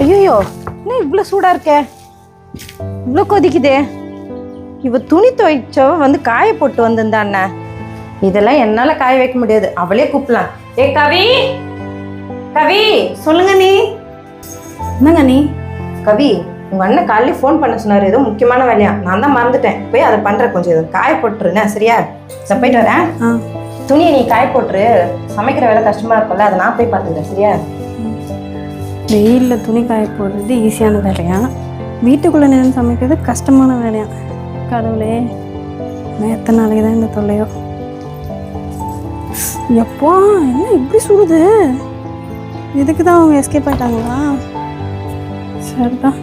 ஐயோ, என்ன இவ்வளோ சூடாக இருக்க? இவ்வளோ கொதிக்குதே. இவ துணி துவைச்சவ வந்து காய போட்டு வந்திருந்தா அண்ணன். இதெல்லாம் என்னால் காய வைக்க முடியாது, அவளே கூப்பிடலாம். ஏ கவி, கவி சொல்லுங்க. நீ என்னங்க நீ? கவி, உங்கள் அண்ணன் காலையில் ஃபோன் பண்ண சொன்னார், ஏதோ முக்கியமான வேலையா. நான் தான் மறந்துட்டேன், போய் அதை பண்ணுறேன். கொஞ்சம் இதை காய போட்டுருண்ணே, சரியா? நான் போயிட்டு வரேன். துணியை நீ காய போட்டுரு, சமைக்கிற வேலை கஷ்டமாக இருக்கும்ல, அதை நான் போய் பார்த்துக்கிறேன், சரியா? வெயிலில் துணி காய போடுறது ஈஸியான வேலையா, வீட்டுக்குள்ளே நின்று சமைக்கிறது கஷ்டமான வேலையா? கடவுளே, நான் எத்தனை நாளைக்கு தான் இந்த தொல்லையோ. எப்போ என்ன இப்படி சுடுது? இதுக்கு தான் அவங்க எஸ்கேப் ஆயிட்டாங்களா? சரிதான்.